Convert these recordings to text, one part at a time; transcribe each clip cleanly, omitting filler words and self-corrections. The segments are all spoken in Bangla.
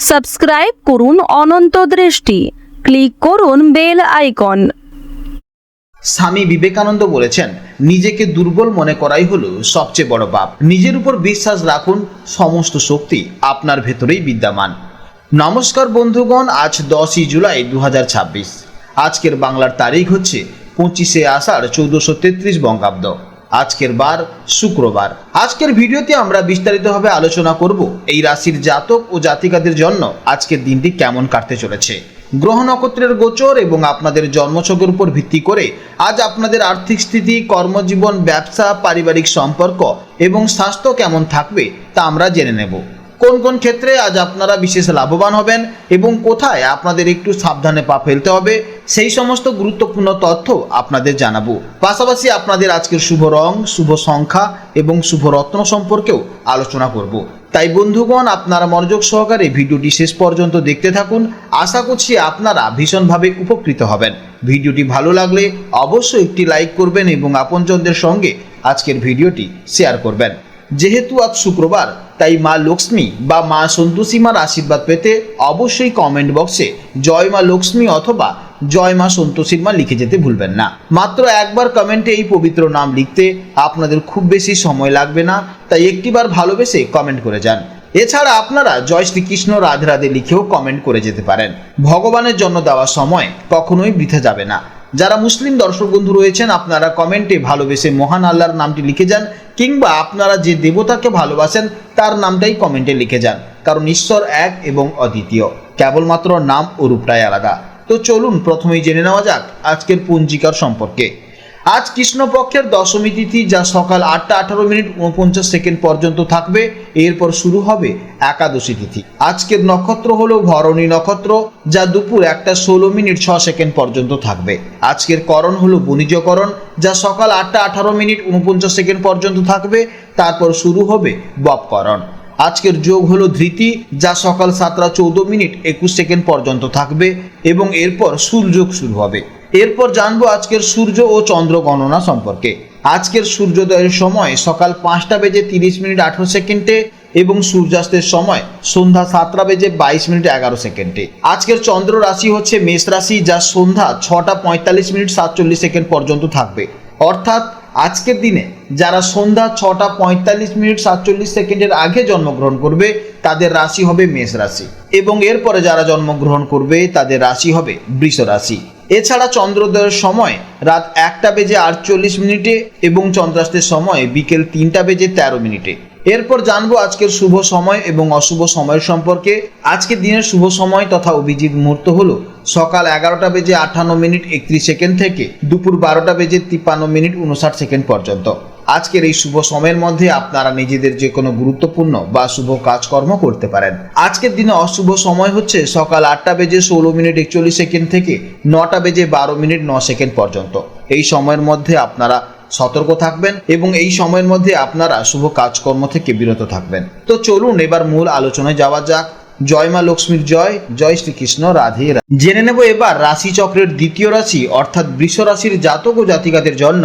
সাবস্ক্রাইব করুন অনন্ত দৃষ্টি, ক্লিক করুন বেল আইকন। স্বামী বিবেকানন্দ বলেছেন, নিজেকে দুর্বল মনে করাই হলো সবচেয়ে বড় পাপ। নিজের উপর বিশ্বাস রাখুন, সমস্ত শক্তি আপনার ভেতরেই বিদ্যমান। নমস্কার বন্ধুগণ, আজ 10ই জুলাই 2026। আজকের বাংলার তারিখ হচ্ছে 25শে আষাঢ় 1433 বঙ্গাব্দ। আজকের বার শুক্রবার। আজকের ভিডিওতে আমরা বিস্তারিতভাবে আলোচনা করব এই রাশির জাতক ও জাতিকাদের জন্য আজকের দিনটি কেমন কাটতে চলেছে। গ্রহ নক্ষত্রের গোচর এবং আপনাদের জন্মছকের উপর ভিত্তি করে আজ আপনাদের আর্থিক স্থিতি, কর্মজীবন, ব্যবসা, পারিবারিক সম্পর্ক এবং স্বাস্থ্য কেমন থাকবে তা আমরা জেনে নেব। কোন কোন ক্ষেত্রে আজ আপনারা বিশেষ লাভবান হবেন এবং কোথায় আপনাদের একটু সাবধানে পা ফেলতে হবে, সেই সমস্ত গুরুত্বপূর্ণ তথ্য আপনাদের জানাবো। পাশাপাশি আপনাদের আজকের শুভ রং, শুভ সংখ্যা এবং শুভ রত্ন সম্পর্কেও আলোচনা করব। তাই বন্ধুগণ, আপনারা মনোযোগ সহকারে ভিডিওটি শেষ পর্যন্ত দেখতে থাকুন। আশা করছি আপনারা ভীষণভাবে উপকৃত হবেন। ভিডিওটি ভালো লাগলে অবশ্যই একটি লাইক করবেন এবং আপনজনদের সঙ্গে আজকের ভিডিওটি শেয়ার করবেন। যেহেতু আজ শুক্রবার, তাই মা লক্ষ্মী বা মা সন্তোষী মার আশীর্বাদ পেতে অবশ্যই কমেন্ট বক্সে জয় মা লক্ষ্মী অথবা জয় মা সন্তোষীর মা লিখে যেতে ভুলবেন না। মাত্র একবার কমেন্টে এই পবিত্র নাম লিখতে আপনাদের খুব বেশি সময় লাগবে না, তাই একটিবার ভালোবেসে কমেন্ট করে যান। এছাড়া আপনারা জয় শ্রীকৃষ্ণ, রাধে রাধে লিখেও কমেন্ট করে যেতে পারেন। ভগবানের জন্য দেওয়া সময় কখনোই বৃথা যাবে না। যারা মুসলিম দর্শক বন্ধু রয়েছেন, আপনারা কমেন্টে ভালোবেসে মহান আল্লাহর নামটি লিখে যান, কিংবা আপনারা যে দেবতাকে ভালোবাসেন তার নামটাই কমেন্টে লিখে যান, কারণ ঈশ্বর এক এবং অদ্বিতীয়, কেবলমাত্র নাম ও রূপটাই আলাদা। তো চলুন প্রথমেই জেনে নেওয়া যাক আজকের পঞ্জিকার সম্পর্কে। আজ কৃষ্ণপক্ষের দশমী তিথি, যা সকাল 8টা 18:49 পর্যন্ত থাকবে। এরপর শুরু হবে একাদশী তিথি। আজকের নক্ষত্র হলো ভরণী নক্ষত্র, যা দুপুর 1টা 16:06 পর্যন্ত থাকবে। আজকের করণ হলো বণিজকরণ, যা সকাল 8টা 18:49 পর্যন্ত থাকবে। তারপর শুরু হবে বপকরণ। আজকের যোগ হলো ধৃতি, যা সকাল 7টা 14:21 পর্যন্ত থাকবে এবং এরপর সূর্যযোগ শুরু হবে। এরপর জানবো আজকের সূর্য ও চন্দ্র গণনা সম্পর্কে। আজকের সূর্যোদয়ের সময় সকাল 5:30:18 এবং সূর্যাস্তের সময় সন্ধ্যা 7:22:11। আজকের চন্দ্র রাশি হচ্ছে মেষ রাশি, যা সন্ধ্যা 6টা 45:47 পর্যন্ত থাকবে। অর্থাৎ আজকের দিনে যারা সন্ধ্যা 6টা 45:47 আগে জন্মগ্রহণ করবে তাদের রাশি হবে মেষ রাশি, এবং এরপরে যারা জন্মগ্রহণ করবে তাদের রাশি হবে বৃষ রাশি। এছাড়া চন্দ্রোদয়ের সময় রাত 1:48 এবং চন্দ্রাস্তের সময় বিকেল 3:13। এরপর জানবো আজকের শুভ সময় এবং অশুভ সময়ের সম্পর্কে। আজকের দিনের শুভ সময় তথা অভিজিৎ মুহূর্ত হলো সকাল 11:58 থেকে দুপুর 12:53 পর্যন্ত। আজকের এই শুভ সময়ের মধ্যে আপনারা নিজেদের যে কোনো গুরুত্বপূর্ণ বা শুভ কাজকর্ম করতে পারেন। আজকের দিনে অশুভ সময় হচ্ছে সকাল 8:16:41 থেকে 9:12:09 পর্যন্ত। এই সময়ের মধ্যে আপনারা সতর্ক থাকবেন এবং এই সময়ের মধ্যে আপনারা শুভ কাজকর্ম থেকে বিরত থাকবেন। তো চলুন এবার মূল আলোচনায় যাওয়া যাক। জয় মা লক্ষ্মীর জয়, জয় শ্রীকৃষ্ণ, রাধে রাধে। জেনে নেব এবার রাশি চক্রের দ্বিতীয় রাশি অর্থাৎ বৃষ রাশির জাতক ও জাতিকাদের জন্য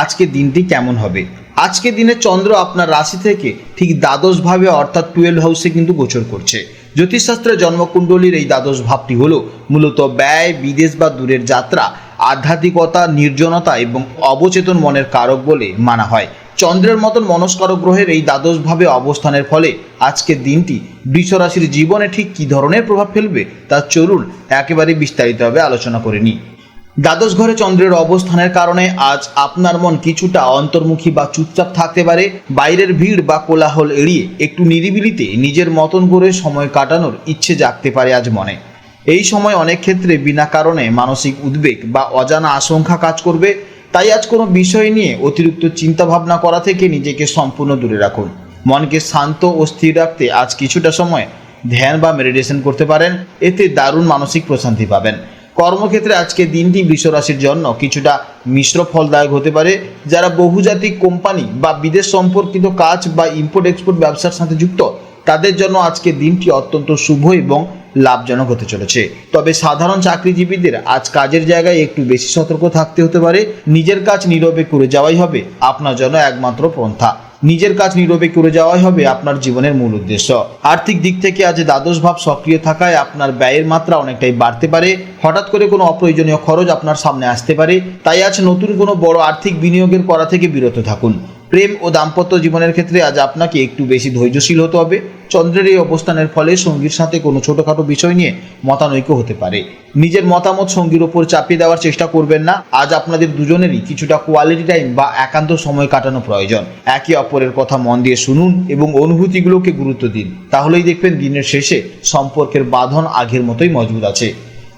আজকের দিনটি কেমন হবে। আজকের দিনে চন্দ্র আপনার রাশি থেকে ঠিক দ্বাদশ ভাবে অর্থাৎ 12 হাউসে কিন্তু গোচর করছে। জ্যোতিষশাস্ত্রের জন্মকুণ্ডলীর এই দ্বাদশ ভাবটি হলো মূলত ব্যয়, বিদেশ বা দূরের যাত্রা, আধ্যাত্মিকতা, নির্জনতা এবং অবচেতন মনের কারক বলে মানা হয়। চন্দ্রের মতন মনস্কারক গ্রহের এই দ্বাদশ ভাবে অবস্থানের ফলে আজকের দিনটি বৃষ রাশির জীবনে ঠিক কী ধরনের প্রভাব ফেলবে তা চলুন একেবারে বিস্তারিতভাবে আলোচনা করে নিই। দ্বাদশ ঘরে চন্দ্রের অবস্থানের কারণে আজ আপনার মন কিছুটা অন্তর্মুখী বা চুপচাপ থাকতে পারে। বাইরের ভিড় বা কোলাহল এড়িয়ে একটু নিরিবিলিতে নিজের মতন করে সময় কাটানোর ইচ্ছে জাগতে পারে আজ মনে। এই সময় অনেক ক্ষেত্রে বিনা কারণে মানসিক উদ্বেগ বা অজানা আশঙ্কা কাজ করবে। তাই আজ কোনো বিষয় নিয়ে অতিরিক্ত চিন্তা ভাবনা করা থেকে নিজেকে সম্পূর্ণ দূরে রাখুন। মনকে শান্ত ও স্থির রাখতে আজ কিছুটা সময় ধ্যান বা মেডিটেশন করতে পারেন, এতে দারুণ মানসিক প্রশান্তি পাবেন। কর্মক্ষেত্রে আজকের দিনটি বৃষ রাশির জন্য কিছুটা মিশ্র ফলদায়ক হতে পারে। যারা বহুজাতিক কোম্পানি বা বিদেশ সম্পর্কিত কাজ বা ইম্পোর্ট এক্সপোর্ট ব্যবসার সাথে যুক্ত তাদের জন্য আজকের দিনটি অত্যন্ত শুভ এবং লাভজনক হতে চলেছে। তবে সাধারণ চাকরিজীবীদের আজ কাজের জায়গায় একটু বেশি সতর্ক থাকতে হতে পারে। নিজের কাজ নীরবে করে যাওয়াই হবে আপনার জন্য একমাত্র পন্থা। নিজের কাজ নীরবে করে যাওয়াই হবে আপনার জীবনের মূল উদ্দেশ্য। আর্থিক দিক থেকে আজ দ্বাদশ ভাব সক্রিয় থাকায় আপনার ব্যয়ের মাত্রা অনেকটাই বাড়তে পারে। হঠাৎ করে কোনো অপ্রয়োজনীয় খরচ আপনার সামনে আসতে পারে, তাই আজ নতুন কোনো বড় আর্থিক বিনিয়োগের করা থেকে বিরত থাকুন। প্রেম ও দাম্পত্য জীবনের ক্ষেত্রে আজ আপনাকে একটু বেশি ধৈর্যশীল হতে হবে। চন্দ্রের এই অবস্থানের ফলে সঙ্গীর সাথে কোনো ছোটোখাটো বিষয় নিয়ে মতানৈক্য হতে পারে। নিজের মতামত সঙ্গীর ওপর চাপিয়ে দেওয়ার চেষ্টা করবেন না। আজ আপনাদের দুজনেরই কিছুটা কোয়ালিটি টাইম বা একান্ত সময় কাটানো প্রয়োজন। একে অপরের কথা মন দিয়ে শুনুন এবং অনুভূতিগুলোকে গুরুত্ব দিন, তাহলেই দেখবেন দিনের শেষে সম্পর্কের বাঁধন আগের মতোই মজবুত আছে।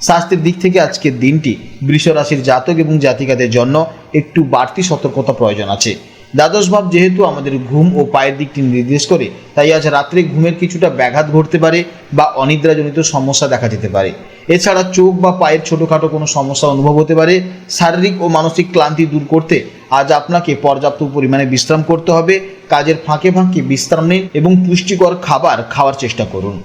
স্বাস্থ্যের দিক থেকে আজকের দিনটি বৃষ রাশির জাতক এবং জাতিকাদের জন্য একটু বাড়তি সতর্কতা প্রয়োজন আছে। দ্বাদশ ভাব যেহেতু আমাদের ঘুম ও পায়ের দিকটি নির্দেশ করে, তাই আজ রাত্রে ঘুমের কিছুটা ব্যাঘাত ঘটতে পারে বা অনিদ্রাজনিত সমস্যা দেখা যেতে পারে। এছাড়া চোখ বা পায়ের ছোটোখাটো কোনো সমস্যা অনুভব হতে পারে। শারীরিক ও মানসিক ক্লান্তি দূর করতে আজ আপনাকে পর্যাপ্ত পরিমাণে বিশ্রাম করতে হবে। কাজের ফাঁকে ফাঁকে বিশ্রাম নিন এবং পুষ্টিকর খাবার খাওয়ার চেষ্টা করুন।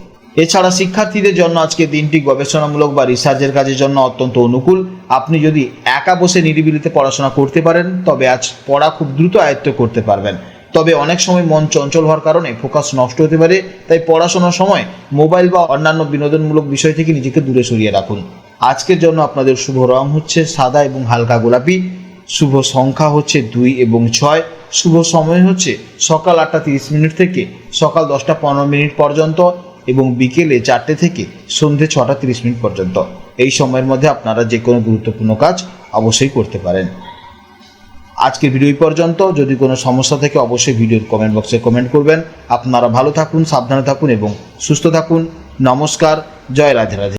এছাড়া শিক্ষার্থীদের জন্য আজকে দিনটি গবেষণামূলক বা রিসার্চের কাজের জন্য অত্যন্ত অনুকূল। আপনি যদি একা বসে নিরিবিলিতে পড়াশোনা করতে পারেন তবে আজ পড়া খুব দ্রুত আয়ত্ত করতে পারবেন। তবে অনেক সময় মন চঞ্চল হওয়ার কারণে ফোকাস নষ্ট হতে পারে, তাই পড়াশোনার সময় মোবাইল বা অন্যান্য বিনোদনমূলক বিষয় থেকে নিজেকে দূরে সরিয়ে রাখুন। আজকের জন্য আপনাদের শুভ রং হচ্ছে সাদা এবং হালকা গোলাপি, শুভ সংখ্যা হচ্ছে 2 এবং 6, শুভ সময় হচ্ছে সকাল 8:30 থেকে সকাল 10:15 পর্যন্ত এবং বিকেলে 4টে থেকে সন্ধ্যে 6:30 পর্যন্ত। এই সময়ের মধ্যে আপনারা যে কোনো গুরুত্বপূর্ণ কাজ অবশ্যই করতে পারেন। আজকের ভিডিও পর্যন্ত। যদি কোনো সমস্যা থাকে অবশ্যই ভিডিওর কমেন্ট বক্সে কমেন্ট করবেন। আপনারা ভালো থাকুন, সাবধানে থাকুন এবং সুস্থ থাকুন। নমস্কার, জয় রাধে রাধে।